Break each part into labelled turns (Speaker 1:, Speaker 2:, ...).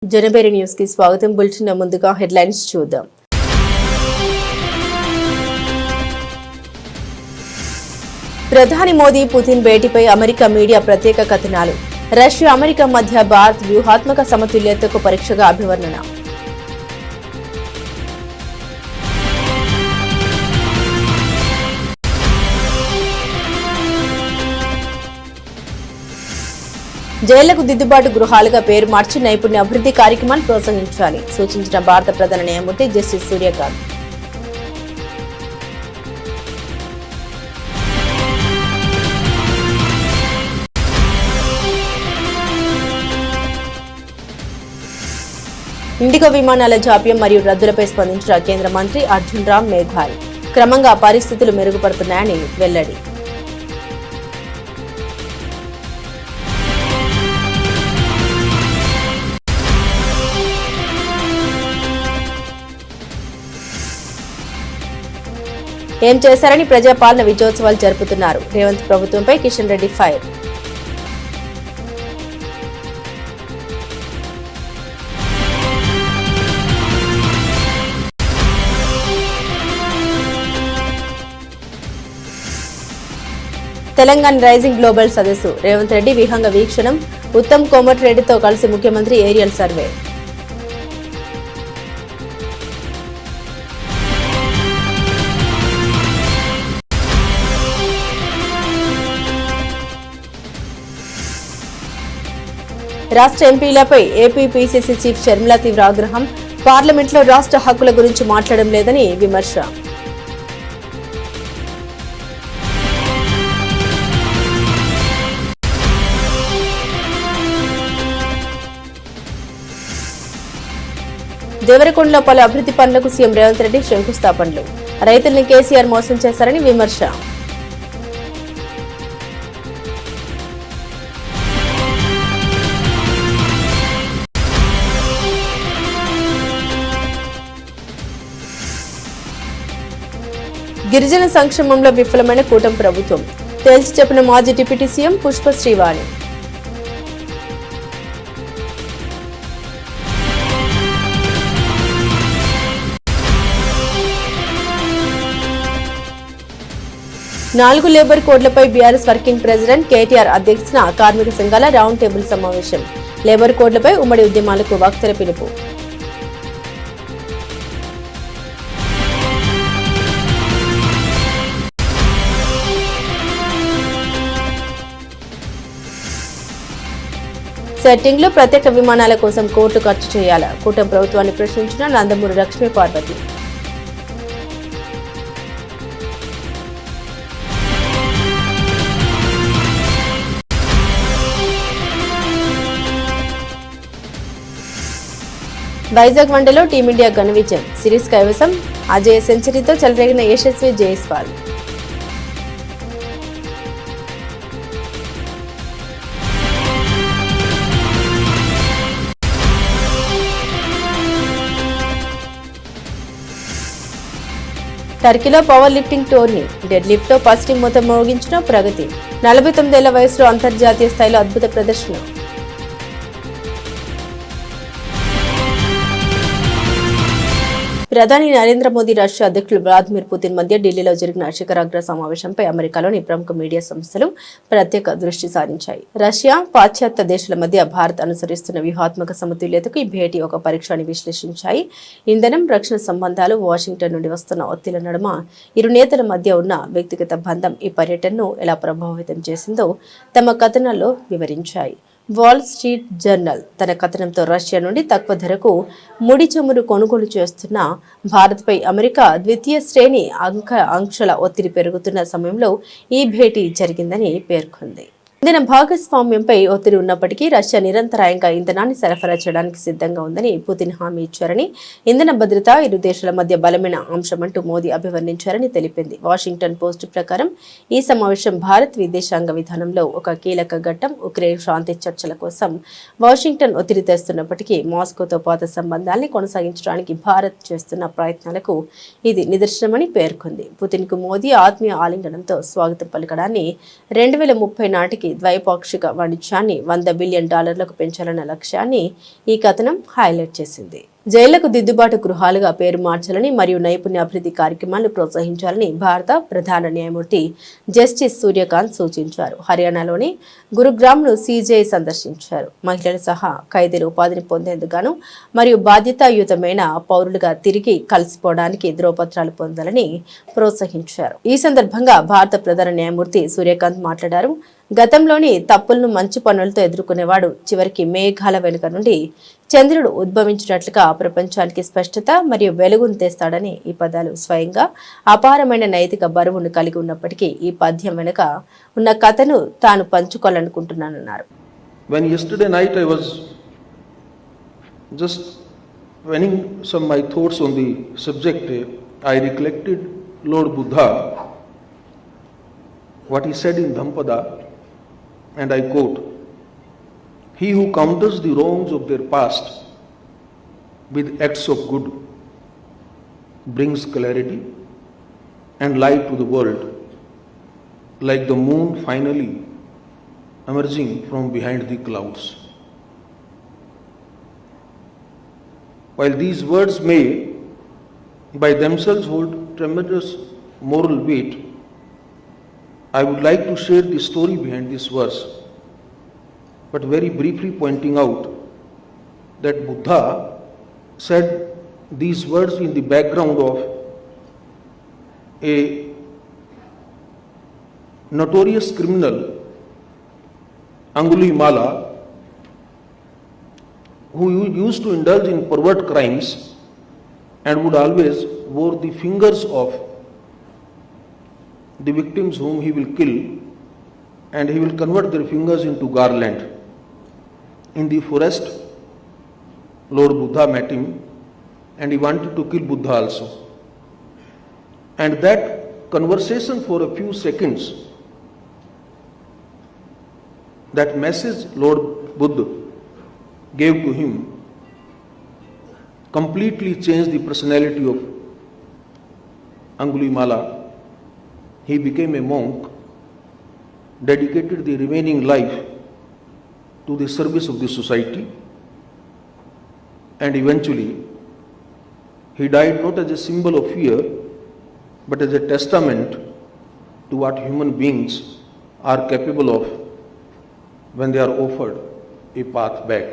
Speaker 1: జనబేరి news కి స్వాగతం. Bulletin ముందుగా హెడ్లైన్స్ చూద్దాం. ప్రధాని మోదీ పుతిన్ భేటీపై అమెరికా మీడియా ప్రత్యేక కథనాలు. రష్యా అమెరికా మధ్య భారత్ వ్యూహాత్మక సమతుల్యతకు పరీక్షగా అభివర్ణన. జైళ్లకు దిద్దుబాటు గృహాలుగా పేరు మార్చి నైపుణ్య అభివృద్ధి కార్యక్రమాన్ని ప్రోత్సహించాలి సూచించిన భారత ప్రధాన న్యాయమూర్తి జస్టిస్ సూర్యకాంత్. ఇండిగో విమానాల జాప్యం మరియు రద్దులపై స్పందించిన కేంద్ర మంత్రి అర్జున్ రామ్ మేఘ్వాల్. క్రమంగా పరిస్థితులు మెరుగుపడుతున్నాయని వెల్లడి. ఏం చేశారని ప్రజాపాలన విజయోత్సవాలు జరుపుతున్నారు. రేవంత్ ప్రభుత్వంపై Kishan Reddy fire. Telangana rising global సదస్సు. రేవంత్ రెడ్డి విహంగ వీక్షణం. ఉత్తమ్ కోమటిరెడ్డితో కలిసి ముఖ్యమంత్రి ఏరియల్ సర్వే. రాష్ట్ర ఎంపీలపై ఏపీ పీసీసీ చీఫ్ షర్మిల తీవ్ర ఆగ్రహం. పార్లమెంట్లో రాష్ట్ర హక్కుల గురించి మాట్లాడడం లేదని విమర్శ. దేవరకొండలో పలు అభివృద్ధి పనులకు సీఎం రేవంత్ రెడ్డి శంకుస్థాపనలు. రైతుల్ని కేసీఆర్ మోసం చేశారని విమర్శ. గిరిజన సంక్షేమంలో విఫలమైన కూటమి ప్రభుత్వం తేల్చి చెప్పిన మాజీ డిప్యూటీ సీఎం పుష్ప శ్రీవాణి. నాలుగు లేబర్ కోడ్లపై బీఆర్ఎస్ వర్కింగ్ ప్రెసిడెంట్ కేటీఆర్ అధ్యక్షతన కార్మిక సంఘాల రౌండ్ టేబుల్ సమావేశం. లేబర్ కోడ్లపై ఉమ్మడి ఉద్యమాలకు వక్తల పిలుపు. సెట్టింగ్ లో ప్రత్యేక విమానాల కోసం కోట్లు ఖర్చు చేయాలా? కూటమి ప్రభుత్వాన్ని ప్రశ్నించిన నందమూరి లక్ష్మీ పార్వతి. వైజాగ్ వన్డేలో టీమిండియా ఘన విజయం. సిరీస్ కైవసం. అజయ్ సెంచరీతో చెలరేగిన యశస్వి జైస్వాల్. టర్కీలో power lifting tourney. Dead lift లో ఫస్ట్ మొత్తం మోగించిన ప్రగతి. 49 ఏళ్ల వయసులో అంతర్జాతీయ స్థాయిలో అద్భుత ప్రదర్శన. ప్రధాని నరేంద్ర మోదీ రష్యా అధ్యక్షులు వ్లాదిమిర్ పుతిన్ మధ్య ఢిల్లీలో జరిగిన శిఖరాగ్ర సమావేశంపై అమెరికాలోని ప్రముఖ మీడియా సంస్థలు ప్రత్యేక దృష్టి సారించాయి. రష్యా, పాశ్చాత్య దేశాల మధ్య భారత్ అనుసరిస్తున్న వ్యూహాత్మక సమతుల్యతకు ఈ భేటీ ఒక పరీక్ష అని విశ్లేషించాయి. ఇంధనం, రక్షణ సంబంధాలు, వాషింగ్టన్ నుండి వస్తున్న ఒత్తిళ్ల నడుమ ఇరు నేతల మధ్య ఉన్న వ్యక్తిగత బంధం ఈ పర్యటనను ఎలా ప్రభావితం చేసిందో తమ కథనాల్లో వివరించాయి. వాల్ స్ట్రీట్ జర్నల్ తన కథనంతో రష్యా నుండి తక్కువ ధరకు ముడి చమురు కొనుగోలు చేస్తున్న భారత్పై అమెరికా ద్వితీయ శ్రేణి ఆంక్షల ఒత్తిడి పెరుగుతున్న సమయంలో ఈ భేటీ జరిగిందని పేర్కొంది. ఇంధన భాగస్వామ్యంపై ఒత్తిడి ఉన్నప్పటికీ రష్యా నిరంతరాయంగా ఇంధనాన్ని సరఫరా చేయడానికి సిద్ధంగా ఉందని పుతిన్ హామీ ఇచ్చారని, ఇంధన భద్రత ఇరు దేశాల మధ్య బలమైన అంశమంటూ మోదీ అభివర్ణించారని తెలిపింది. వాషింగ్టన్ పోస్ట్ ప్రకారం ఈ సమావేశం భారత్ విదేశాంగ విధానంలో ఒక కీలక ఘట్టం. ఉక్రెయిన్ శాంతి చర్చల కోసం వాషింగ్టన్ ఒత్తిడి తెస్తున్నప్పటికీ మాస్కోతో పాత సంబంధాల్ని కొనసాగించడానికి భారత్ చేస్తున్న ప్రయత్నాలకు ఇది నిదర్శనమని పేర్కొంది. పుతిన్ కు మోదీ ఆత్మీయ ఆలింగనంతో స్వాగతం పలకడాన్ని 2030 నాటికి ఏడాదికి ద్వైపాక్షిక వాణిజ్యాన్ని $100 బిలియన్ పెంచాలన్న లక్ష్యాన్ని ఈ కథనం హైలైట్ చేసింది. జైళ్లకు దిద్దుబాటు గృహాలుగా పేరు మార్చాలని మరియు నైపుణ్యాభివృద్ధి కార్యక్రమాలను ప్రోత్సహించాలని భారత ప్రధాన న్యాయమూర్తి జస్టిస్ సూర్యకాంత్ సూచించారు. హర్యానాలోని గురుగ్రామ్ను సీజేఐ సందర్శించారు. మహిళలు సహా ఖైదీలు ఉపాధిని పొందేందుకు మరియు బాధ్యతాయుతమైన పౌరులుగా తిరిగి కలిసిపోవడానికి ధ్రువపత్రాలు పొందాలని ప్రోత్సహించారు. ఈ సందర్భంగా భారత ప్రధాన న్యాయమూర్తి సూర్యకాంత్ మాట్లాడారు. గతంలోని తప్పులను మంచి పనులతో ఎదుర్కొనేవాడు చివరికి మేఘాల వెనుక నుండి చంద్రుడు ఉద్భవించినట్లుగా ప్రపంచానికి స్పష్టత మరియు వెలుగును తెస్తాడని ఈ పదాలు స్వయంగా అపారమైన నైతిక బరువును కలిగి ఉన్నప్పటికీ ఈ పద్యం వెనుక ఉన్న కథను తాను పంచుకోవాలనుకుంటున్నానన్నారు.
Speaker 2: When yesterday night I was just penning some my thoughts on the subject, I recollected Lord Buddha, what he said in Dhampada, and I quote, "He who counters the wrongs of their past with acts of good brings clarity and light to the world, like the moon finally emerging from behind the clouds." While these words may by themselves hold tremendous moral weight, I would like to share the story behind this verse, but very briefly pointing out that Buddha said these words in the background of a notorious criminal, Angulimala, who used to indulge in pervert crimes and would always wore the fingers of the victims whom he will kill, and he will convert their fingers into garland. In the forest, Lord Buddha met him and he wanted to kill Buddha also. And that conversation for a few seconds, that message Lord Buddha gave to him, completely changed the personality of Angulimala. He became a monk, dedicated the remaining life to the service of the society, and eventually he died not as a symbol of fear, but as a testament to what human beings are capable of when they are offered a path back.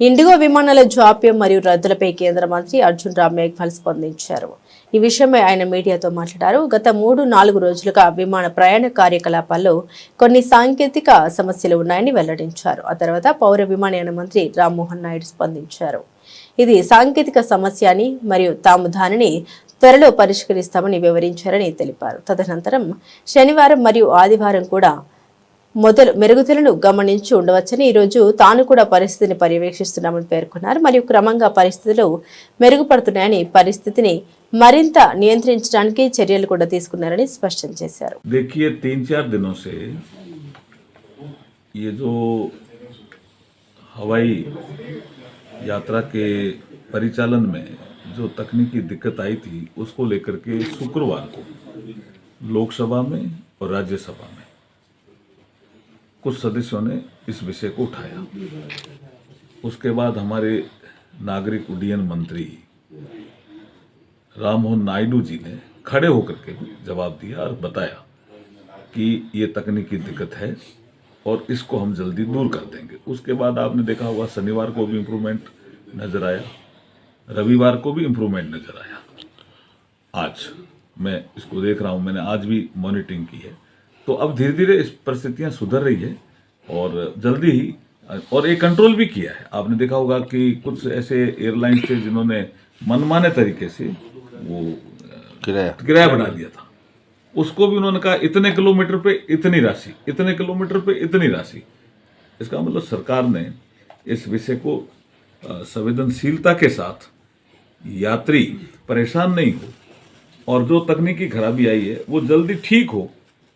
Speaker 1: IndiGo విమానాల జాప్యం మరియు రద్దులపై కేంద్ర మంత్రి అర్జున్ రామ్ మేఘ్వాల్ స్పందించారు. ఈ విషయమై ఆయన మీడియాతో మాట్లాడారు. గత 3-4 రోజులుగా విమాన ప్రయాణ కార్యకలాపాల్లో కొన్ని సాంకేతిక సమస్యలు ఉన్నాయని వెల్లడించారు. ఆ తర్వాత పౌర విమానయాన మంత్రి రామ్మోహన్ నాయుడు స్పందించారు. ఇది సాంకేతిక సమస్య అని మరియు తాము దానిని త్వరలో పరిష్కరిస్తామని వివరించారని తెలిపారు. తదనంతరం శనివారం మరియు ఆదివారం కూడా మెరుగుదలను గమనించి ఉండవచ్చని, ఈరోజు తాను కూడా పరిస్థితిని పర్యవేక్షిస్తున్నామని పేర్కొన్నారు. మరియు క్రమంగా పరిస్థితులు మెరుగుపడుతున్నాయని, పరిస్థితిని మరింత నియంత్రించడానికి చర్యలు కూడా తీసుకున్నారని స్పష్టం చేశారు.
Speaker 3: देखिए 3-4 दिनों से ये जो हवाई यात्रा के परिचालन में जो तकनीकी दिक्कत आई थी, उसको लेकर के शुक्रवार को लोकसभा में और राज्यसभा में कुछ सदस्यों ने इस विषय को उठाया. उसके बाद हमारे नागरिक उड्डयन मंत्री राममोहन नायडू जी ने खड़े होकर के भी जवाब दिया और बताया कि ये तकनीकी दिक्कत है और इसको हम जल्दी दूर कर देंगे. उसके बाद आपने देखा होगा शनिवार को भी इम्प्रूवमेंट नज़र आया, रविवार को भी इम्प्रूवमेंट नज़र आया. आज मैं इसको देख रहा हूँ, मैंने आज भी मॉनिटरिंग की है. तो अब धीरे धीरे इस परिस्थितियाँ सुधर रही है और जल्दी ही, और एक कंट्रोल भी किया है. आपने देखा होगा कि कुछ ऐसे एयरलाइंस थे जिन्होंने मनमाने तरीके से वो किराया बढ़ा दिया था. उसको भी उन्होंने कहा इतने किलोमीटर पे इतनी राशि, इतने किलोमीटर पे इतनी राशि. इसका मतलब सरकार ने इस विषय को संवेदनशीलता के साथ, यात्री परेशान नहीं हो और जो तकनीकी खराबी आई है वो जल्दी ठीक हो,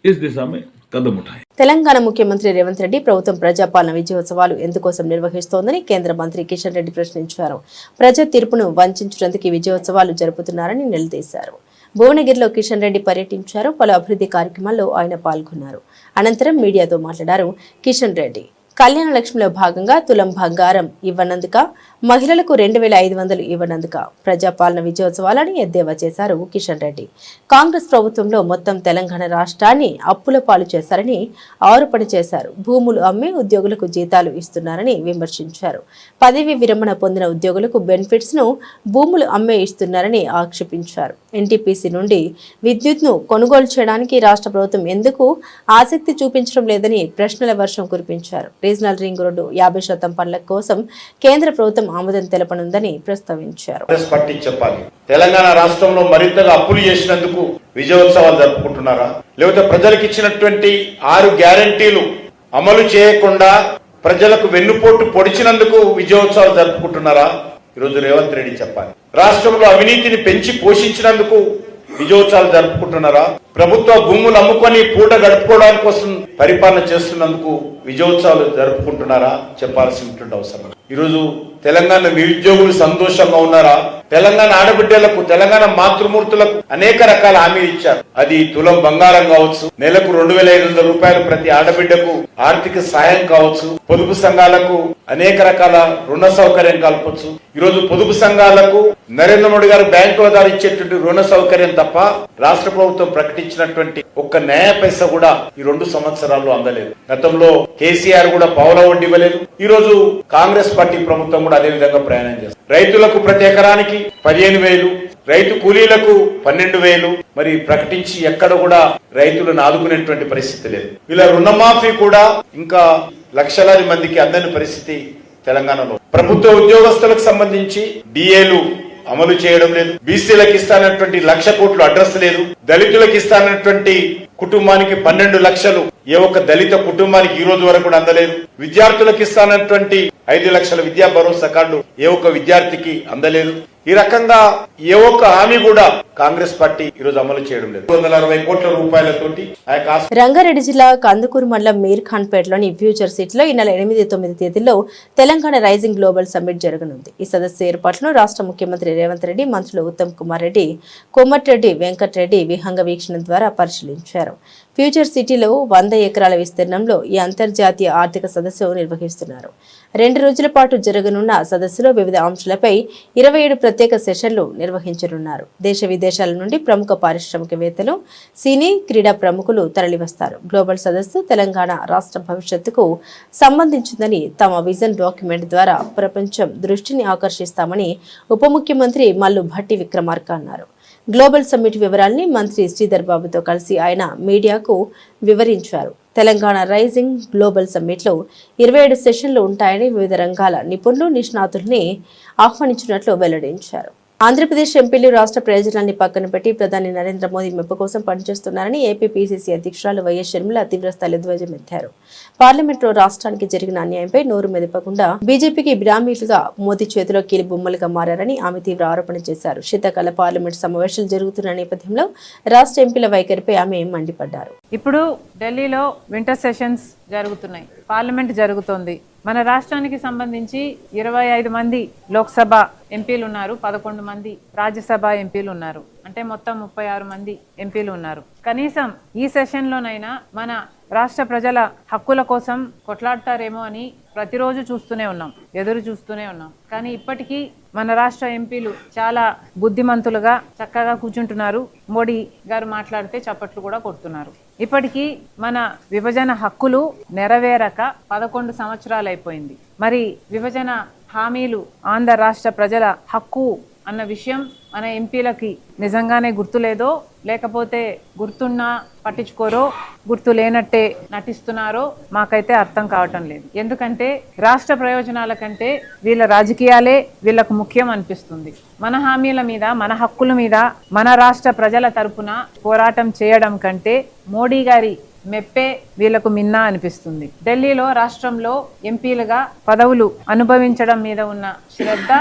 Speaker 3: इस दिशा में కదం ఉఠాయి.
Speaker 1: తెలంగాణ ముఖ్యమంత్రి రేవంత్ రెడ్డి ప్రభుత్వం ప్రజాపాలన విజయోత్సవాలు ఎందుకోసం నిర్వహిస్తోందని కేంద్ర మంత్రి కిషన్ రెడ్డి ప్రశ్నించారు. ప్రజా తీర్పును వంచినందుకు విజయోత్సవాలు జరుపుతున్నారని నిలదీశారు. భువనగిరిలో కిషన్ రెడ్డి పర్యటించారు. పలు అభివృద్ధి కార్యక్రమాల్లో ఆయన పాల్గొన్నారు. అనంతరం మీడియాతో మాట్లాడారు కిషన్ రెడ్డి. కళ్యాణ లక్ష్మిలో భాగంగా తులం బంగారం ఇవ్వనందుక, మహిళలకు 2,500 ఇవ్వనందుక ప్రజాపాలన విజయోత్సవాలని ఎద్దేవా చేశారు కిషన్ రెడ్డి. కాంగ్రెస్ ప్రభుత్వంలో మొత్తం తెలంగాణ రాష్ట్రాన్ని అప్పుల పాలు చేశారని ఆరోపణ చేశారు. భూములు అమ్మి ఉద్యోగులకు జీతాలు ఇస్తున్నారని విమర్శించారు. పదవి విరమణ పొందిన ఉద్యోగులకు బెనిఫిట్స్ ను భూములు అమ్మే ఇస్తున్నారని ఆక్షేపించారు. ఎన్టీపీసీ నుండి విద్యుత్ను కొనుగోలు చేయడానికి రాష్ట్ర ప్రభుత్వం ఎందుకు ఆసక్తి చూపించడం లేదని ప్రశ్నల వర్షం కురిపించారు. రీజనల్ రింగ్ రోడ్డు 50% పనుల కోసం కేంద్ర ప్రభుత్వం ఆమోదం తెలపనుందని ప్రస్తావించారు.
Speaker 4: తెలంగాణ రాష్ట్రంలో మరింతగా అప్పులు చేసినందుకు విజయోత్సవాలు జరుపుకుంటున్నారా, లేకపోతే ప్రజలకు ఇచ్చినటువంటి 6 గ్యారంటీలు అమలు చేయకుండా ప్రజలకు వెన్నుపోటు పొడిచినందుకు విజయోత్సవాలు జరుపుకుంటున్నారా? ఈరోజు రేవంత్ రెడ్డి చెప్పాలి. రాష్ట్రంలో అవినీతిని పెంచి పోషించినందుకు విజయోత్సవాలు జరుపుకుంటున్నారా? ప్రభుత్వ భూములు అమ్ముకొని పూట గడుపుకోవడానికి కోసం పరిపాలన చేస్తున్నందుకు విజయోత్సవాలు జరుపుకుంటున్నారా? చెప్పాల్సినటువంటి అవసరం. ఈరోజు తెలంగాణ నిరుద్యోగులు సంతోషంగా ఉన్నారా? తెలంగాణ ఆడబిడ్డలకు, తెలంగాణ మాతృమూర్తులకు అనేక రకాల హామీలు ఇచ్చారు. అది తులం బంగారం కావచ్చు, నెలకు 2,500 రూపాయలు ప్రతి ఆడబిడ్డకు ఆర్థిక సాయం కావచ్చు, పొదుపు సంఘాలకు అనేక రకాల రుణ సౌకర్యం కల్పొచ్చు. ఈరోజు పొదుపు సంఘాలకు నరేంద్ర మోడీ గారు బ్యాంకుల ద్వారా ఇచ్చేటువంటి రుణ సౌకర్యం తప్ప రాష్ట్ర ప్రభుత్వం ప్రకటించినటువంటి ఒక్క న్యాయ పైసా కూడా ఈ 2 సంవత్సరాల్లో అందలేదు. గతంలో కేసీఆర్ కూడా పావుల వడ్డీ ఇవ్వలేదు. ఈ రోజు కాంగ్రెస్ పార్టీ ప్రభుత్వం కూడా అదే విధంగా ప్రయాణం చేస్తుంది. రైతులకు ప్రతి ఎకరానికి 15,000, రైతు కూలీలకు 12,000 మరి ప్రకటించి ఎక్కడ కూడా రైతులను ఆదుకునేటువంటి పరిస్థితి లేదు. ఇలా రుణమాఫీ కూడా ఇంకా లక్షలాది మందికి అందని పరిస్థితి తెలంగాణలో. ప్రభుత్వ ఉద్యోగస్తులకు సంబంధించి డిఏలు అమలు చేయడం లేదు. బీసీలకు ఇస్తానటువంటి 1,00,000 కోట్లు అడ్రస్ లేదు. దళితులకు ఇస్తానటువంటి కుటుంబానికి 12 లక్షలు ఏ ఒక్క దళిత కుటుంబానికి ఈ రోజు వరకు కూడా అందలేదు. విద్యార్థులకు ఇస్తానటువంటి 5 లక్షల విద్యా భరోసా కార్డు ఏ ఒక్క విద్యార్థికి అందలేదు. ఈ రకంగా ఏ ఒక్క హామీ కూడా కాంగ్రెస్ పార్టీ ఈ రోజు అమలు చేయడం లేదు. 260 కోట్ల రూపాయలతోటి
Speaker 1: రంగారెడ్డి జిల్లా కందుకూరు మండలం మీర్ ఖాన్ పేటలోని ఫ్యూచర్ సిటీలో ఈ నెల 8-9 తేదీల్లో తెలంగాణ రైజింగ్ గ్లోబల్ సమ్మిట్ జరగనుంది. ఈ సదస్సు ఏర్పాట్లను రాష్ట్ర ముఖ్యమంత్రి రేవంత్ రెడ్డి, మంత్రులు ఉత్తమ్ కుమార్ రెడ్డి, కోమటిరెడ్డి వెంకటరెడ్డి విహంగ వీక్షణ ద్వారా పరిశీలించారు. ఫ్యూచర్ సిటీలో 100 ఎకరాల విస్తీర్ణంలో ఈ అంతర్జాతీయ ఆర్థిక సదస్సు నిర్వహిస్తున్నారు. 2 రోజుల పాటు జరగనున్న సదస్సులో వివిధ అంశాలపై 27 ప్రత్యేక సెషన్లు నిర్వహించనున్నారు. దేశ విదేశాల నుండి ప్రముఖ పారిశ్రామికవేత్తలు, సినీ, క్రీడా ప్రముఖులు తరలివస్తారు. గ్లోబల్ సదస్సు తెలంగాణ రాష్ట్ర భవిష్యత్తుకు సంబంధించిందని తమ విజన్ డాక్యుమెంట్ ద్వారా ప్రపంచం దృష్టిని ఆకర్షిస్తామని ఉప ముఖ్యమంత్రి మల్లు భట్టి విక్రమార్క అన్నారు. గ్లోబల్ సమ్మిట్ వివరాల్ని మంత్రి శ్రీధర్ బాబుతో కలిసి ఆయన మీడియాకు వివరించారు. తెలంగాణ రైజింగ్ గ్లోబల్ సమ్మిట్లో 27 సెషన్లు ఉంటాయని, వివిధ రంగాల నిపుణులు, నిష్ణాతుల్ని ఆహ్వానించినట్లు వెల్లడించారు. ఆంధ్రప్రదేశ్ ఎంపీలు రాష్ట్ర ప్రయోజనాన్ని పక్కన పెట్టి ప్రధాని నరేంద్ర మోదీ మెప్పు కోసం పనిచేస్తున్నారని ఏపీ పీసీసీ అధ్యక్షురాలు వైఎస్ షర్మిల తీవ్రస్థాయిలో ధ్వజమెత్తారు. పార్లమెంట్లో రాష్ట్రానికి జరిగిన అన్యాయంపై నోరు మెదపకుండా బీజేపీకి బినామీలుగా మోదీ చేతిలో కీలు బొమ్మలుగా మారారని ఆమె తీవ్ర ఆరోపణ చేశారు. శీతాకాల పార్లమెంట్ సమావేశాలు జరుగుతున్న నేపథ్యంలో రాష్ట్ర ఎంపీల వైఖరిపై ఆమె మండిపడ్డారు.
Speaker 5: ఇప్పుడు ఢిల్లీలో వింటర్ సెషన్స్ జరుగుతున్నాయి, పార్లమెంట్ జరుగుతోంది. మన రాష్ట్రానికి సంబంధించి 25 మంది లోక్సభ ఎంపీలు ఉన్నారు, 11 మంది రాజ్యసభ ఎంపీలు ఉన్నారు. అంటే మొత్తం 36 మంది ఎంపీలు ఉన్నారు. కనీసం ఈ సెషన్లోనైనా మన రాష్ట్ర ప్రజల హక్కుల కోసం కొట్లాడతారేమో అని ప్రతిరోజు చూస్తూనే ఉన్నాం, ఎదురు చూస్తూనే ఉన్నాం. కానీ ఇప్పటికీ మన రాష్ట్ర ఎంపీలు చాలా బుద్ధిమంతులుగా చక్కగా కూర్చుంటున్నారు. మోడీ గారు మాట్లాడితే చప్పట్లు కూడా కొడుతున్నారు. ఇప్పటికీ మన విభజన హక్కులు నెరవేరక 11 సంవత్సరాలు అయిపోయింది. మరి విభజన హామీలు ఆంధ్ర రాష్ట్ర ప్రజల హక్కు అన్న విషయం మన ఎంపీలకి నిజంగానే గుర్తులేదో, లేకపోతే గుర్తున్నా పట్టించుకోరో, గుర్తు లేనట్టే నటిస్తున్నారో మాకైతే అర్థం కావటం లేదు. ఎందుకంటే రాష్ట్ర ప్రయోజనాల కంటే వీళ్ళ రాజకీయాలే వీళ్ళకు ముఖ్యం అనిపిస్తుంది. మన హామీల మీద, మన హక్కుల మీద మన రాష్ట్ర ప్రజల తరపున పోరాటం చేయడం కంటే మోడీ గారి మెప్పే వీళ్లకు మిన్నా అనిపిస్తుంది. ఢిల్లీలో రాష్ట్రంలో ఎంపీలుగా పదవులు అనుభవించడం మీద ఉన్న శ్రద్ధ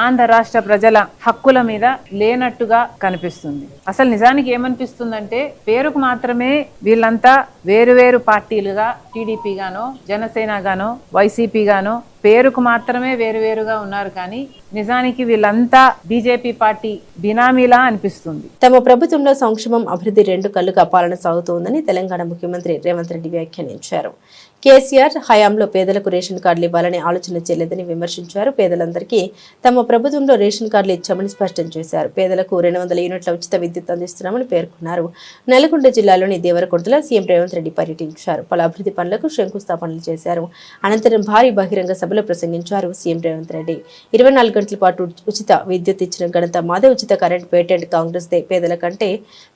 Speaker 5: ఆంధ్ర రాష్ట్ర ప్రజల హక్కుల మీద లేనట్టుగా కనిపిస్తుంది. అసలు నిజానికి ఏమనిపిస్తుందంటే పేరుకు మాత్రమే వీళ్ళంతా వేరువేరు పార్టీలుగా టీడీపీ గానో జనసేన గానో వైసీపీ గానో పేరుకు మాత్రమే వేరువేరుగా ఉన్నారు, కానీ నిజానికి వీళ్ళంతా బీజేపీ పార్టీ బినామీలా అనిపిస్తుంది.
Speaker 1: తమ ప్రభుత్వంలో సంక్షేమం అభివృద్ధి రెండు కళ్లుగా పాలన సాగుతోందని తెలంగాణ ముఖ్యమంత్రి రేవంత్ రెడ్డి వ్యాఖ్యానించారు. కేసీఆర్ హయాంలో పేదలకు రేషన్ కార్డులు ఇవ్వాలని ఆలోచన చేయలేదని విమర్శించారు. పేదలందరికీ తమ ప్రభుత్వంలో రేషన్ కార్డులు ఇచ్చామని స్పష్టం చేశారు. పేదలకు 200 యూనిట్ల ఉచిత విద్యుత్ అందిస్తున్నామని పేర్కొన్నారు. నల్గొండ జిల్లాలోని దేవరకొండలో సీఎం రేవంత్ రెడ్డి పర్యటించారు. పలు అభివృద్ధి పనులకు శంకుస్థాపనలు చేశారు. అనంతరం భారీ బహిరంగ సభలో ప్రసంగించారు సీఎం రేవంత్ రెడ్డి. 24 గంటల పాటు ఉచిత విద్యుత్ ఇచ్చిన ఘనత మాదే. ఉచిత కరెంట్ పేటెంట్ కాంగ్రెస్ దే.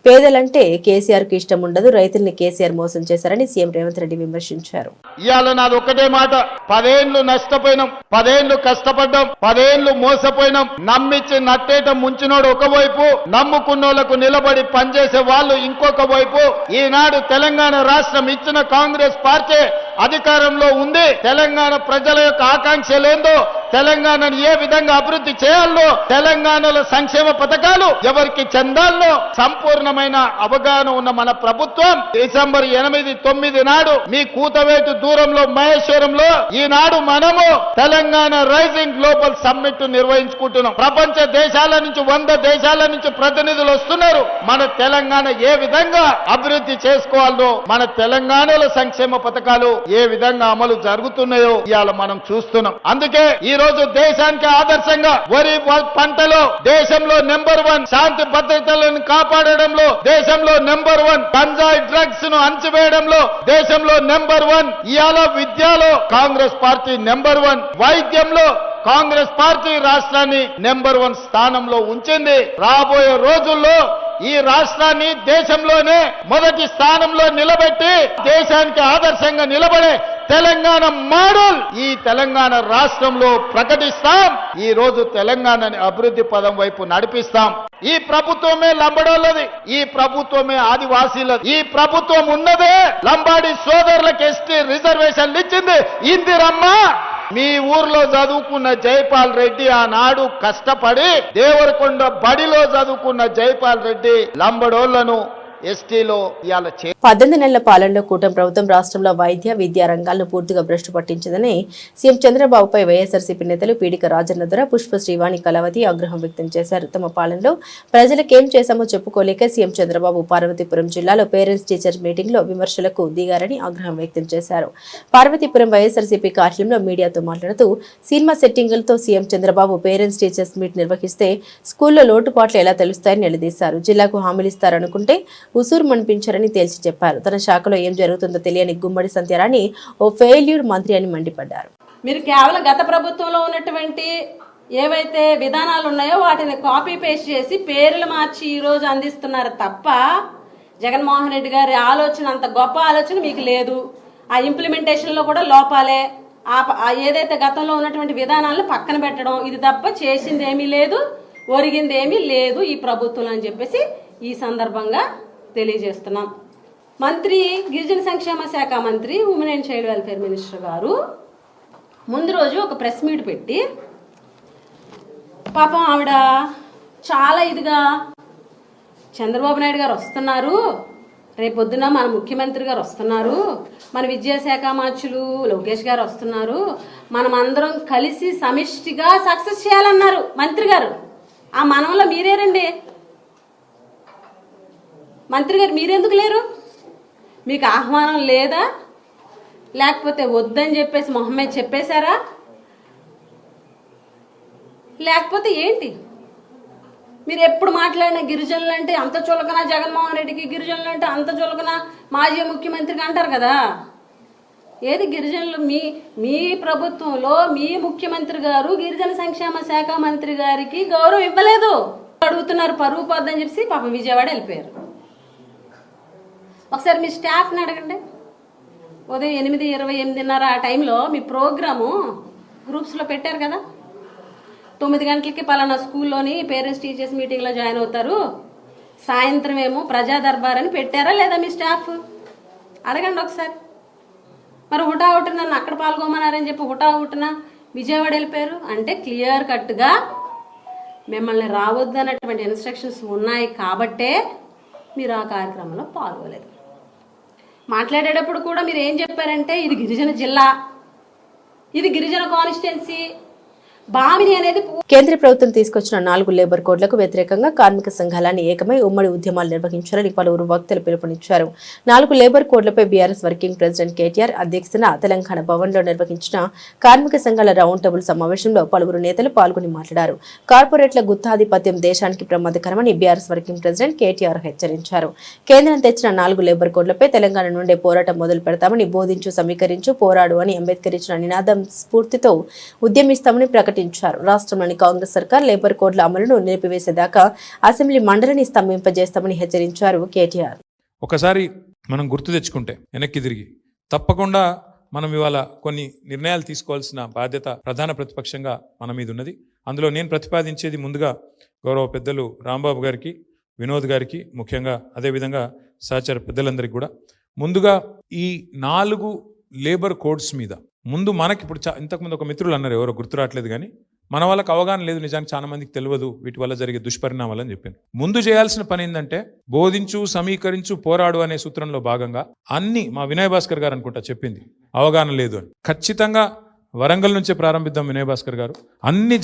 Speaker 1: పేదలంటే కేసీఆర్ కు ఇష్టం ఉండదు. రైతుల్ని కేసీఆర్ మోసం చేశారని సీఎం రేవంత్ రెడ్డి విమర్శించారు.
Speaker 6: ఇవాళ నాది ఒకటే మాట, 10 ఏళ్లు నష్టపోయినాం, 10 ఏళ్లు కష్టపడ్డాం, 10 ఏళ్లు మోసపోయినాం. నమ్మించి నట్టేట ముంచినోడు ఒకవైపు, నమ్ముకున్నోళ్లకు నిలబడి పనిచేసే వాళ్ళు ఇంకొక వైపు. ఈనాడు తెలంగాణ రాష్ట్రం ఇచ్చిన కాంగ్రెస్ పార్టీ అధికారంలో ఉంది. తెలంగాణ ప్రజల యొక్క ఆకాంక్షలేందో, తెలంగాణను ఏ విధంగా అభివృద్ధి చేయాలో, తెలంగాణలో సంక్షేమ పథకాలు ఎవరికి చెందాలో సంపూర్ణమైన అవగాహన ఉన్న మన ప్రభుత్వం డిసెంబర్ 8, 9 నాడు మీ కూతవేటు దూరంలో మహేశ్వరంలో ఈనాడు మనము తెలంగాణ రైజింగ్ గ్లోబల్ సమ్మిట్ నిర్వహించుకుంటున్నాం. ప్రపంచ దేశాల నుంచి 100 దేశాల నుంచి ప్రతినిధులు వస్తున్నారు. మన తెలంగాణ ఏ విధంగా అభివృద్ధి చేసుకోవాలో, మన తెలంగాణలో సంక్షేమ పథకాలు ఏ విధంగా అమలు జరుగుతున్నాయో ఇవాళ మనం చూస్తున్నాం. అందుకే ఈ రోజు దేశానికి ఆదర్శంగా వరి పంటలో దేశంలో నెంబర్ 1, శాంతి భద్రతలను కాపాడడంలో దేశంలో నెంబర్ 1, గంజాయి డ్రగ్స్ ను అణచివేయడంలో దేశంలో నెంబర్ 1, ఇవాళ విద్యలో కాంగ్రెస్ పార్టీ నెంబర్ 1, వైద్యంలో కాంగ్రెస్ పార్టీ రాష్ట్రాన్ని నెంబర్ 1 స్థానంలో ఉంచింది. రాబోయే రోజుల్లో ఈ రాష్ట్రాన్ని దేశంలోనే మొదటి స్థానంలో నిలబెట్టి దేశానికి ఆదర్శంగా నిలబడే తెలంగాణ మోడల్ ఈ తెలంగాణ రాష్ట్రంలో ప్రకటిస్తాం. ఈ రోజు తెలంగాణని అభివృద్ధి పదం వైపు నడిపిస్తాం. ఈ ప్రభుత్వమే లంబడోళ్ళది, ఈ ప్రభుత్వమే ఆదివాసీలది, ఈ ప్రభుత్వం ఉన్నదే లంబాడి సోదరులకు ఎస్టీ రిజర్వేషన్లు ఇచ్చింది ఇందిరమ్మ. మీ ఊర్లో చదువుకున్న జైపాల్ రెడ్డి ఆనాడు కష్టపడి దేవరకొండ బడిలో చదువుకున్న జైపాల్ రెడ్డి లంబడోళ్లను ఎస్టీలో ఇవాళ
Speaker 1: 18 నెలల పాలనలో కూటమి ప్రభుత్వం రాష్ట్రంలో వైద్య విద్యా రంగాలను పూర్తిగా భ్రష్టు పట్టించిందని సీఎం చంద్రబాబుపై వైఎస్ఆర్సీపీ నేతలు పీడిక రాజన్న ద్వారా పుష్ప శ్రీవాణి కలవతి ఆగ్రహం వ్యక్తం చేశారు. తమ పాలనలో ప్రజలకేం చేశామో చెప్పుకోలేక సీఎం చంద్రబాబు పార్వతీపురం జిల్లాలో పేరెంట్స్ టీచర్స్ మీటింగ్ లో విమర్శలకు దిగారని ఆగ్రహం వ్యక్తం చేశారు. పార్వతీపురం వైఎస్ఆర్సీపీ కార్యాలయంలో మీడియాతో మాట్లాడుతూ సినిమా సెట్టింగులతో CM Chandrababu parents teachers meet నిర్వహిస్తే స్కూల్లో లోటుపాట్లు ఎలా తెలుస్తాయని నిలదీశారు. జిల్లాకు హామీలు ఇస్తారనుకుంటే ఉసూరు మనిపించారని తేల్చి చెప్పారు. తన శాఖలో ఏం జరుగుతుందో తెలియని గుమ్మడి సంధ్యారాణి ఓ ఫెయిల్యూర్ మంత్రి అని మండిపడ్డారు.
Speaker 7: మీరు కేవలం గత ప్రభుత్వంలో ఉన్నటువంటి ఏవైతే విధానాలు ఉన్నాయో వాటిని కాపీ పేస్ట్ చేసి పేర్లు మార్చి ఈ రోజు అందిస్తున్నారు తప్ప జగన్మోహన్ రెడ్డి గారి ఆలోచన, అంత గొప్ప ఆలోచన మీకు లేదు. ఆ ఇంప్లిమెంటేషన్ లో కూడా లోపాలే. ఏదైతే గతంలో ఉన్నటువంటి విధానాలను పక్కన పెట్టడం, ఇది తప్ప చేసింది ఏమీ లేదు, ఒరిగింది ఏమీ లేదు ఈ ప్రభుత్వం అని చెప్పేసి ఈ సందర్భంగా తెలియజేస్తున్నాం. మంత్రి గిరిజన సంక్షేమ శాఖ మంత్రి, women and child welfare minister గారు ముందు రోజు ఒక ప్రెస్ మీట్ పెట్టి పాపం ఆవిడ చాలా ఇదిగా చంద్రబాబు నాయుడు గారు వస్తున్నారు, రేపొద్దున మన ముఖ్యమంత్రి గారు వస్తున్నారు, మన విద్యాశాఖ మంత్రులు లోకేష్ గారు వస్తున్నారు, మనం అందరం కలిసి సమిష్టిగా సక్సెస్ చేయాలన్నారు మంత్రి గారు. ఆ మనంలో మీరేరండి మంత్రి గారు, మీరెందుకు లేరు? మీకు ఆహ్వానం లేదా? లేకపోతే వద్దని చెప్పేసి మొహమ్మద్ చెప్పేశారా? లేకపోతే ఏంటి? మీరు ఎప్పుడు మాట్లాడిన గిరిజనులు అంటే అంత చులకన, జగన్మోహన్ రెడ్డికి గిరిజనులు అంటే అంత చులకన, మాజీ ముఖ్యమంత్రికి అంటారు కదా. ఏది గిరిజనులు? మీ ప్రభుత్వంలో మీ ముఖ్యమంత్రి గారు గిరిజన సంక్షేమ శాఖ మంత్రి గారికి గౌరవం ఇవ్వలేదు. అడుగుతున్నారు పరువు పోద్దని చెప్పి పాపం విజయవాడ వెళ్ళిపోయారు. ఒకసారి మీ స్టాఫ్ని అడగండి. ఉదయం 8:20, 8:30 ఆ టైంలో మీ ప్రోగ్రాము గ్రూప్స్లో పెట్టారు కదా. 9 గంటలకి పలానా స్కూల్లోని పేరెంట్స్ టీచర్స్ మీటింగ్లో జాయిన్ అవుతారు, సాయంత్రం ఏమో ప్రజా దర్బార్ అని పెట్టారా లేదా మీ స్టాఫ్? అడగండి ఒకసారి. మరి హుటాహుటిన నన్ను అక్కడ పాల్గొమన్నారని చెప్పి హుటాహుటిన విజయవాడ వెళ్ళిపోయారు అంటే క్లియర్ కట్గా మిమ్మల్ని రావద్దు అన్నటువంటి ఇన్స్ట్రక్షన్స్ ఉన్నాయి కాబట్టే మీరు ఆ కార్యక్రమంలో పాల్గొలేదు. మాట్లాడేటప్పుడు కూడా మీరు ఏం చెప్పారంటే ఇది గిరిజన జిల్లా, ఇది గిరిజన కాన్స్టిట్యున్సీ, బామిని అనేది
Speaker 1: కేంద్ర ప్రభుత్వం తీసుకొచ్చిన 4 లేబర్ కోడ్లకు వ్యతిరేకంగా కార్మిక సంఘాలన్నీ ఏకమై ఉమ్మడి ఉద్యమాలు నిర్వహించాలని పలువురు వక్తలు పిలుపునిచ్చారు. 4 లేబర్ కోడ్లపై బీఆర్ఎస్ వర్కింగ్ ప్రెసిడెంట్ కేటీఆర్ అధ్యక్షతన తెలంగాణ భవన్లో నిర్వహించిన కార్మిక సంఘాల రౌండ్ టేబుల్ సమావేశంలో పలువురు నేతలు పాల్గొని మాట్లాడారు. కార్పొరేట్ల గుత్తాధిపత్యం దేశానికి ప్రమాదకరమని బీఆర్ఎస్ వర్కింగ్ ప్రెసిడెంట్ కేటీఆర్ హెచ్చరించారు. కేంద్రం తెచ్చిన 4 లేబర్ కోడ్లపై తెలంగాణ నుండే పోరాటం మొదలు పెడతామని, బోధించు, సమీకరించు, పోరాడు అని అంబేద్కర్ ఇచ్చిన నినాదం స్ఫూర్తితో ఉద్యమిస్తామని ప్రకటించారు. రాష్ట్రంలోని కాంగ్రెస్ సర్కార్ లేబర్ కోడ్ల అమలును నిలిపివేసేదాకా అసెంబ్లీ మండలిని స్తంభింపజేస్తామని హెచ్చరించారు కేటీఆర్.
Speaker 8: ఒకసారి మనం గుర్తు తెచ్చుకుంటే వెనక్కి తిరిగి తప్పకుండా మనం ఇవాళ కొన్ని నిర్ణయాలు తీసుకోవాల్సిన బాధ్యత ప్రధాన ప్రతిపక్షంగా మన మీద ఉన్నది. అందులో నేను ప్రతిపాదించేది ముందుగా గౌరవ పెద్దలు రాంబాబు గారికి, వినోద్ గారికి, ముఖ్యంగా అదేవిధంగా సహచర పెద్దలందరికీ కూడా ముందుగా ఈ 4 లేబర్ కోడ్స్ మీద ముందు మనకి ఇప్పుడు ఇంతకుముందు ఒక మిత్రులు అన్నారు, ఎవరో గుర్తు రావట్లేదు, కానీ మన వాళ్ళకి అవగాహన లేదు, నిజానికి చాలా మందికి తెలియదు వీటి వల్ల జరిగే దుష్పరిణామాలు అని చెప్పాను. ముందు చేయాల్సిన పని ఏంటంటే బోధించు, సమీకరించు, పోరాడు అనే సూత్రంలో భాగంగా అన్ని మా వినయ్ భాస్కర్ గారు అనుకుంటా చెప్పింది అవగాహన లేదు అని. ఖచ్చితంగా వరంగల్ నుంచే ప్రారంభిద్దాం వినయ్ భాస్కర్ గారు. అన్ని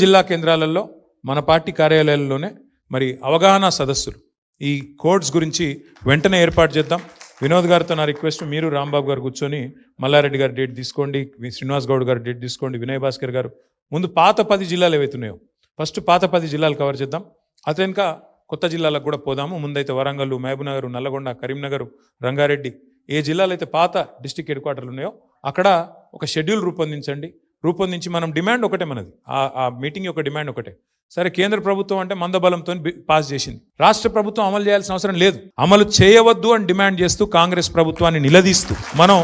Speaker 8: జిల్లా కేంద్రాలలో మన పార్టీ కార్యాలయాల్లోనే మరి అవగాహన సదస్సులు ఈ కోడ్స్ గురించి వెంటనే ఏర్పాటు చేద్దాం. వినోద్ గారితో నా రిక్వెస్ట్, మీరు రాంబాబు గారు కూర్చొని మల్లారెడ్డి గారు డేట్ తీసుకోండి, శ్రీనివాస్ గౌడ్ గారు డేట్ తీసుకోండి, వినయ్ భాస్కర్ గారు ముందు పాత 10 జిల్లాలు ఏవైతున్నాయో ఫస్ట్ పాత 10 జిల్లాలు కవర్ చేద్దాం. అతను ఇంకా కొత్త జిల్లాలకు కూడా పోదాము. ముందైతే వరంగల్, మహబూబ్నగర్, నల్లగొండ, కరీంనగర్, రంగారెడ్డి, ఏ జిల్లాలు అయితే పాత డిస్టిక్ హెడ్ క్వార్టర్లు ఉన్నాయో అక్కడ ఒక షెడ్యూల్ రూపొందించి మనం డిమాండ్ ఒకటే, మనది ఆ మీటింగ్ యొక్క డిమాండ్ ఒకటే. సరే, కేంద్ర ప్రభుత్వం అంటే మందబలంతో పాస్ చేసింది, రాష్ట్ర ప్రభుత్వం అమలు చేయాల్సిన అవసరం లేదు, అమలు చేయవద్దు అని డిమాండ్ చేస్తూ కాంగ్రెస్ ప్రభుత్వాన్ని నిలదీస్తూ మనం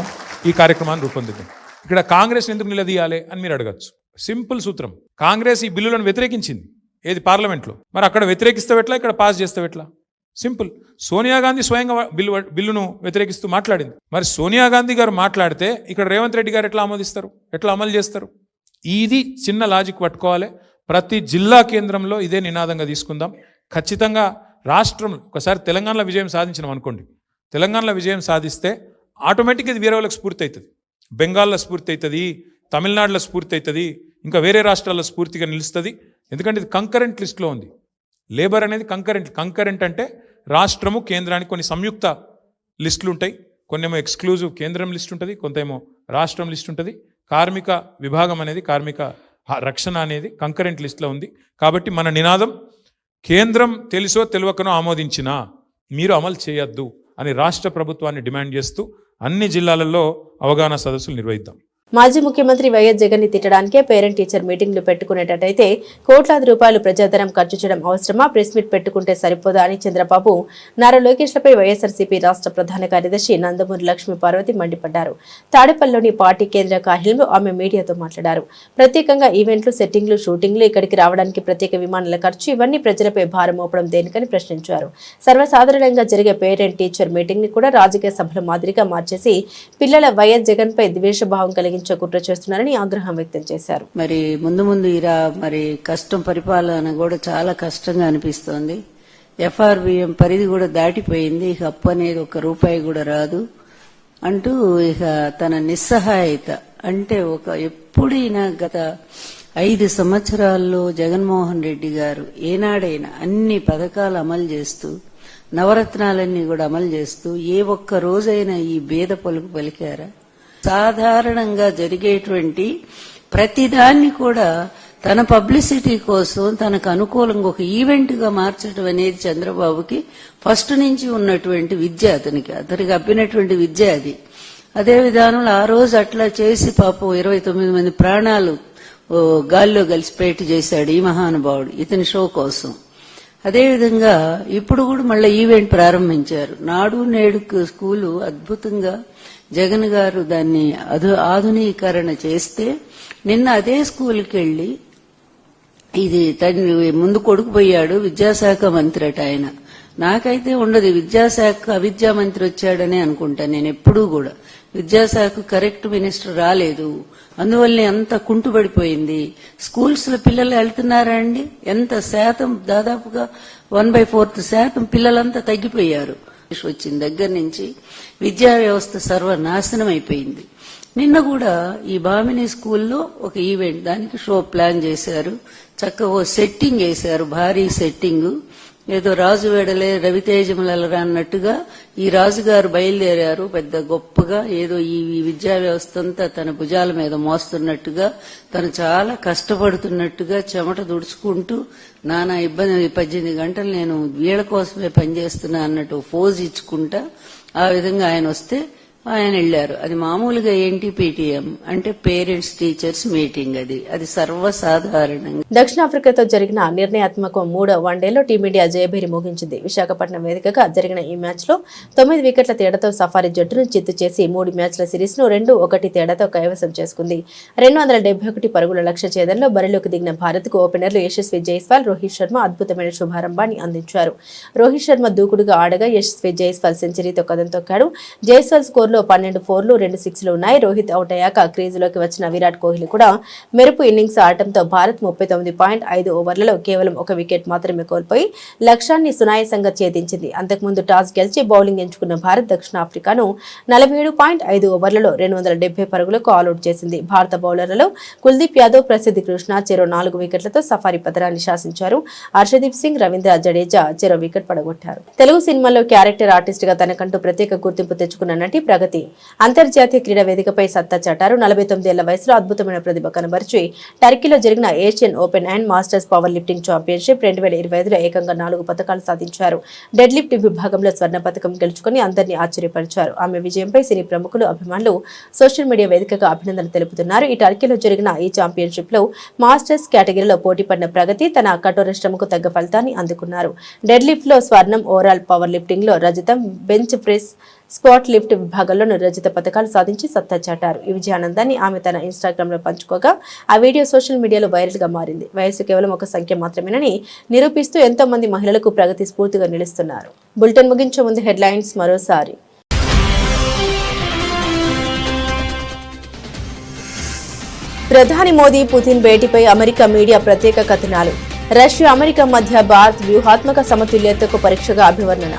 Speaker 8: ఈ కార్యక్రమాన్ని రూపొందిద్దాం. ఇక్కడ కాంగ్రెస్ ఎందుకు నిలదీయాలి అని మీరు అడగచ్చు. సింపుల్ సూత్రం, కాంగ్రెస్ ఈ బిల్లులను వ్యతిరేకించింది ఏది పార్లమెంట్లో, మరి అక్కడ వ్యతిరేకిస్తావెట్లా, ఇక్కడ పాస్ చేస్తావెట్లా? సింపుల్. సోనియా గాంధీ స్వయంగా బిల్లును వ్యతిరేకిస్తూ మాట్లాడింది. మరి సోనియా గాంధీ గారు మాట్లాడితే ఇక్కడ రేవంత్ రెడ్డి గారు ఎట్లా ఆమోదిస్తారు, ఎట్లా అమలు చేస్తారు? ఇది చిన్న లాజిక్ పట్టుకోవాలి. ప్రతి జిల్లా కేంద్రంలో ఇదే నినాదంగా తీసుకుందాం. ఖచ్చితంగా రాష్ట్రం ఒకసారి తెలంగాణలో విజయం సాధించినాం అనుకోండి, తెలంగాణలో విజయం సాధిస్తే ఆటోమేటిక్గా ఇది వేరే వాళ్ళకి స్ఫూర్తి అవుతుంది, బెంగాల్లో స్ఫూర్తి అవుతుంది, తమిళనాడులో స్ఫూర్తి అవుతుంది, ఇంకా వేరే రాష్ట్రాల్లో స్ఫూర్తిగా నిలుస్తుంది. ఎందుకంటే ఇది కంకరెంట్ లిస్ట్లో ఉంది. లేబర్ అనేది కంకరెంట్ అంటే రాష్ట్రము కేంద్రానికి కొన్ని సంయుక్త లిస్టులు ఉంటాయి, కొన్నేమో ఎక్స్క్లూజివ్ కేంద్రం లిస్ట్ ఉంటుంది, కొంతేమో రాష్ట్రం లిస్ట్ ఉంటుంది. కార్మిక విభాగం అనేది, కార్మిక రక్షణ అనేది కంకరెంట్ లిస్ట్లో ఉంది. కాబట్టి మన నినాదం కేంద్రం తెలుసో తెలియకనో ఆమోదించినా మీరు అమలు చేయొద్దు అని రాష్ట్ర ప్రభుత్వాన్ని డిమాండ్ చేస్తూ అన్ని జిల్లాలలో అవగాహన సదస్సులు నిర్వహిద్దాం.
Speaker 1: మాజీ ముఖ్యమంత్రి వైఎస్ జగన్ ని తిట్టడానికే పేరెంట్ టీచర్ మీటింగ్లు పెట్టుకునేటట్టయితే కోట్లాది రూపాయలు ప్రజాధనం ఖర్చు చేయడం అవసరమా, ప్రెస్ మీట్ పెట్టుకుంటే సరిపోదా అని చంద్రబాబు, నారా లోకేష్లపై వైఎస్ఆర్సీపీ రాష్ట్ర ప్రధాన కార్యదర్శి నందమూరి లక్ష్మీ పార్వతి మండిపడ్డారు. తాడేపల్లిలోని పార్టీ కేంద్ర కార్యాలయంలో ఆమె మీడియాతో మాట్లాడారు. ప్రత్యేకంగా ఈవెంట్లు, సెట్టింగ్లు, షూటింగ్లు, ఇక్కడికి రావడానికి ప్రత్యేక విమానాల ఖర్చు, ఇవన్నీ ప్రజలపై భారం మోపడం దేనికని ప్రశ్నించారు. సర్వసాధారణంగా జరిగే పేరెంట్ టీచర్ మీటింగ్ ని కూడా రాజకీయ సభల మాదిరిగా మార్చేసి పిల్లల వైఎస్ జగన్ పై ద్వేషభావం కలిగి కుట్ర చేస్తున్నారని ఆగ్రహం వ్యక్తం చేశారు.
Speaker 9: మరి ముందు మరి కష్టం, పరిపాలన కూడా చాలా కష్టంగా అనిపిస్తోంది. FRBM పరిధి కూడా దాటిపోయింది, ఇక అప్పు అనేది ₹1 కూడా రాదు అంటూ ఇక తన నిస్సహాయత అంటే ఎప్పుడైనా గత 5 సంవత్సరాల్లో జగన్మోహన్ రెడ్డి గారు ఏనాడైనా అన్ని పథకాలు అమలు చేస్తూ, నవరత్నాలన్నీ కూడా అమలు చేస్తూ ఏ ఒక్క రోజైనా ఈ భేద పలుకు పలికారా? సాధారణంగా జరిగేటువంటి ప్రతిదాన్ని కూడా తన పబ్లిసిటీ కోసం తనకు అనుకూలంగా ఒక ఈవెంట్ గా మార్చడం అనేది చంద్రబాబుకి ఫస్ట్ నుంచి ఉన్నటువంటి విద్య, అతనికి అబ్బినటువంటి విద్య అది. అదే విధానంలో ఆ రోజు అట్లా చేసి పాపం 29 మంది ప్రాణాలు గాల్లో కలిసిపోయేట్టు చేశాడు ఈ మహానుభావుడు ఇతని షో కోసం. అదేవిధంగా ఇప్పుడు కూడా మళ్ళీ ఈవెంట్ ప్రారంభించారు. నాడు నేడు స్కూలు అద్భుతంగా జగన్ గారు దాన్ని ఆధునీకరణ చేస్తే నిన్న అదే స్కూల్కి వెళ్లి, ఇది తండ్రి ముందు కొడుకు పోయాడు, విద్యాశాఖ మంత్రి అట ఆయన, నాకైతే ఉండదు. విద్యాశాఖ అవిద్యా మంత్రి వచ్చాడని అనుకుంటాను నేను ఎప్పుడూ కూడా. విద్యాశాఖ కరెక్ట్ మినిస్టర్ రాలేదు, అందువల్లనే అంత కుంటుపడిపోయింది. స్కూల్స్ లో పిల్లలు వెళ్తున్నారా అండి? ఎంత శాతం? దాదాపుగా 1/4% పిల్లలంతా తగ్గిపోయారు. వచ్చిన దగ్గర నుంచి విద్యా వ్యవస్థ సర్వనాశనం అయిపోయింది. నిన్న కూడా ఈ భామిని స్కూల్లో ఒక ఈవెంట్, దానికి షో ప్లాన్ చేశారు. చక్కగా సెట్టింగ్ వేశారు, భారీ సెట్టింగ్. ఏదో రాజు వెడలే రవితేజములరా అన్నట్టుగా ఈ రాజుగారు బయలుదేరారు పెద్ద గొప్పగా. ఏదో ఈ విద్యా వ్యవస్థ అంతా తన భుజాల మీద మోస్తున్నట్టుగా, తను చాలా కష్టపడుతున్నట్టుగా, చెమట దుడుచుకుంటూ నానా ఇబ్బంది, 18 గంటలు నేను వీళ్ళ కోసమే పనిచేస్తున్నా అన్నట్టు ఫోజ్ ఇచ్చుకుంటా ఆ విధంగా ఆయన వస్తే ఆయన వెళ్లారు. అది మామూలుగా ఏంటి, PTM అంటే పేరెంట్స్ టీచర్స్ మీటింగ్. అది సర్వసాధారణంగా.
Speaker 1: దక్షిణాఫ్రికాతో జరిగిన నిర్ణయాత్మక 3వ వన్డేలో టీమిండియా జయభేరి ముగించింది. విశాఖపట్నం వేదికగా జరిగిన ఈ మ్యాచ్ లో 9 వికెట్ల తేడాతో సఫారీ జట్టును చిత్తు చేసి 3 మ్యాచ్ల సిరీస్ ను 2-1 తేడాతో కైవసం చేసుకుంది. 271 పరుగుల లక్ష్య ఛేదనలో బరిలోకి దిగిన భారత్ కు ఓపెనర్లు యశస్వి జైస్వాల్, రోహిత్ శర్మ అద్భుతమైన శుభారంభాన్ని అందించారు. రోహిత్ శర్మ దూకుడుగా ఆడగా యశస్వి జైస్వాల్ సెంచరీతో కదం తొక్కాడు. జైస్వాల్ స్కోర్లో 12 4లు 2 6లు ఉన్నాయి. రోహిత్ అవుట్ అయ్యాక క్రీజులోకి వచ్చిన విరాట్ కోహ్లీ కూడా మెరుపు ఇన్నింగ్స్ ఆడటంతో భారత్ 39.5 ఓవర్లలో కేవలం 1 వికెట్ మాత్రమే కోల్పోయి లక్ష్యాన్ని సునాయాసంగా ఛేదించింది. అంతకుముందు టాస్ గెలిచి బౌలింగ్ ఎంచుకున్న భారత్ దక్షిణాఫ్రికాను 47.5 ఓవర్లలో 270 పరుగులకు ఆల్అౌట్ చేసింది. భారత బౌలర్లలో కుల్దీప్ యాదవ్, ప్రసిద్ధి కృష్ణ చెరో 4 వికెట్లతో సఫారీ పతనాన్ని శాసించారు. హర్షదీప్ సింగ్, రవీంద్ర జడేజా చెరో వికెట్ పడగొట్టారు. తెలుగు సినిమాలో క్యారెక్టర్ ఆర్టిస్ట్ గా తనకంటూ ప్రత్యేక గుర్తింపు తెచ్చుకున్న నటి ప్రగతి అంతర్జాతీయ క్రీడా వేదికపై సత్తా చాటారు. 49 ఏళ్ల వయసులో అద్భుతమైన ప్రతిభ కనబరిచి టర్కీలో జరిగిన Asian open and masters power lifting championship 2025లో ఏకంగా 4 పతకాలు సాధించారు. డెడ్ లిఫ్టింగ్ విభాగంలో స్వర్ణ పతకం గెలుచుకుని అందరినీ ఆశ్చర్యపరిచారు. ఆమె విజయంపై సినీ ప్రముఖులు, అభిమానులు సోషల్ మీడియా వేదికగా అభినందనలు తెలుపుతున్నారు. ఈ టర్కీలో జరిగిన ఈ ఛాంపియన్షిప్ లో మాస్టర్స్ కేటగిరీలో పోటీ పడిన ప్రగతి తన కఠోర శ్రమకు తగ్గ ఫలితాన్ని అందుకున్నారు. డెడ్ లిఫ్ట్ లో స్వర్ణం, ఓవరాల్ పవర్ లిఫ్టింగ్ లో రజతం, బెంచ్ ప్రెస్, స్క్వాట్ లిఫ్ట్ విభాగంలోనూ రజత పతకాలు సాధించి సత్తా చాటారు. ఈ విజయానందాన్ని ఆమె తన ఇన్స్టాగ్రామ్ లో పంచుకోగా ఆ వీడియో సోషల్ మీడియాలో వైరల్ గా మారింది. వయసు కేవలం ఒక సంఖ్య మాత్రమేనని నిరూపిస్తూ ఎంతో మంది మహిళలకు ప్రగతి స్ఫూర్తిగా నిలుస్తున్నారు. బులెటిన్ ముగించే ముందు హెడ్లైన్స్ మరోసారి. ప్రధాని మోదీ, పుతిన్ భేటీపై అమెరికా మీడియా ప్రత్యేక కథనాలు. రష్యా, అమెరికా మధ్య భారత్ వ్యూహాత్మక సమతుల్యతకు పరీక్షగా అభివర్ణన.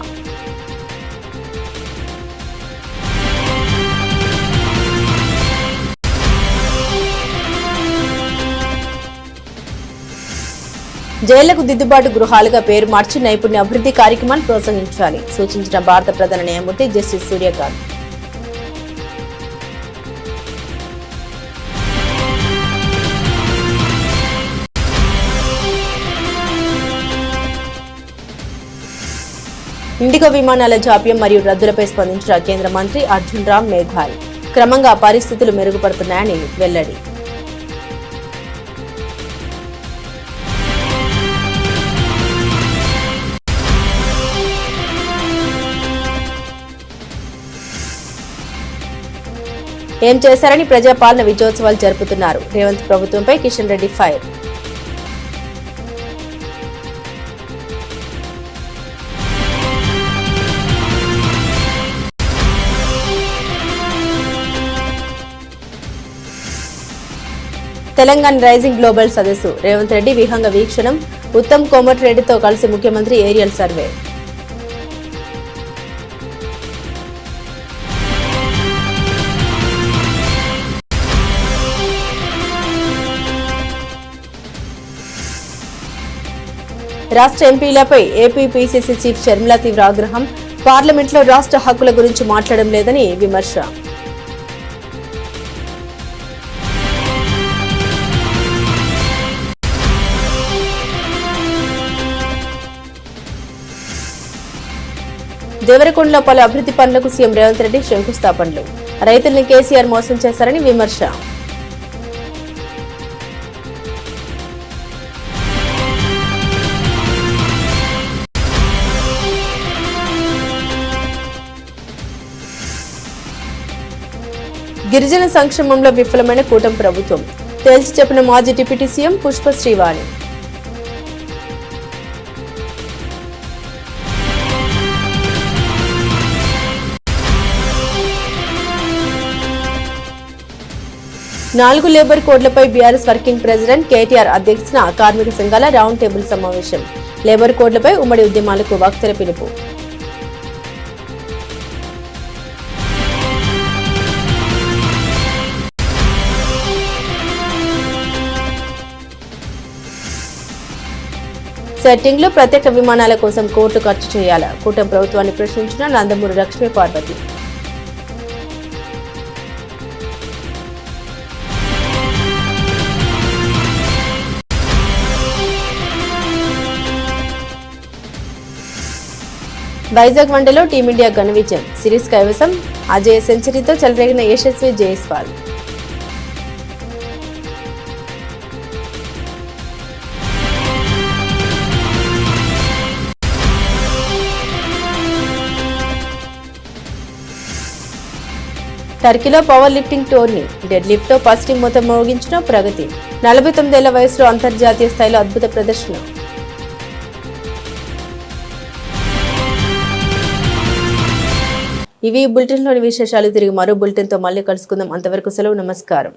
Speaker 1: జైళ్లకు దిద్దుబాటు గృహాలుగా పేరు మార్చి నైపుణ్య అభివృద్ధి కార్యక్రమాన్ని ప్రోత్సహించాలి సూచించిన భారత ప్రధాన న్యాయమూర్తి జస్టిస్ సూర్యకాంత్. ఇండిగో విమానాల జాప్యం మరియు రద్దులపై స్పందించిన కేంద్ర మంత్రి అర్జున్ రామ్ మేఘ్వాల్. క్రమంగా పరిస్థితులు మెరుగుపడుతున్నాయని వెల్లడి. ఏం చేశారని ప్రజాపాలన విజయోత్సవాలు జరుపుతున్నారు. రేవంత్ ప్రభుత్వంపై Kishan Reddy fire. Telangana rising global సదస్సు. రేవంత్ రెడ్డి విహంగ వీక్షణం. ఉత్తమ్ కోమటిరెడ్డితో కలిసి ముఖ్యమంత్రి ఏరియల్ సర్వే. రాష్ట్ర ఎంపీలపై ఏపీ పీసీసీ చీఫ్ షర్మిల తీవ్ర ఆగ్రహం. పార్లమెంట్లో రాష్ట్ర హక్కుల గురించి మాట్లాడడం లేదని విమర్శ. దేవరకొండలో పలు అభివృద్ధి పనులకు సీఎం రేవంత్ రెడ్డి శంకుస్థాపనలు. రైతుల్ని కేసీఆర్ మోసం చేశారని విమర్శ. గిరిజన సంక్షేమంలో విఫలమైన కూటమి ప్రభుత్వం తేల్చి చెప్పిన మాజీ deputy CM Pushpa Srivani. 4 labour కోడ్లపై బీఆర్ఎస్ వర్కింగ్ ప్రెసిడెంట్ కేటీఆర్ అధ్యక్షతన కార్మిక సంఘాల రౌండ్ టేబుల్ సమావేశం. లేబర్ కోడ్లపై ఉమ్మడి ఉద్యమాలకు వక్తల పిలుపు. సెట్టింగ్లో ప్రత్యేక విమానాల కోసం కోట్లు ఖర్చు చేయాలా? కూటమి ప్రభుత్వాన్ని ప్రశ్నించిన నందమూరి లక్ష్మీ పార్వతి. వైజాగ్ వన్డేలో టీమిండియా ఘన విజయం. సిరీస్ కైవసం. అజయ్ సెంచరీతో చెలరేగిన యశస్వి జైస్వాల్. టర్కీలో power lifting tourney. Dead lift తో ఫస్ట్ మొత్తం మోగించిన ప్రగతి. 49 ఏళ్ల వయసులో అంతర్జాతీయ స్థాయిలో అద్భుత ప్రదర్శన. ఇవి బులెటిన్లోని విశేషాలు. తిరిగి మరో బులెటిన్తో మళ్ళీ కలుసుకుందాం. అంతవరకు సెలవు. నమస్కారం.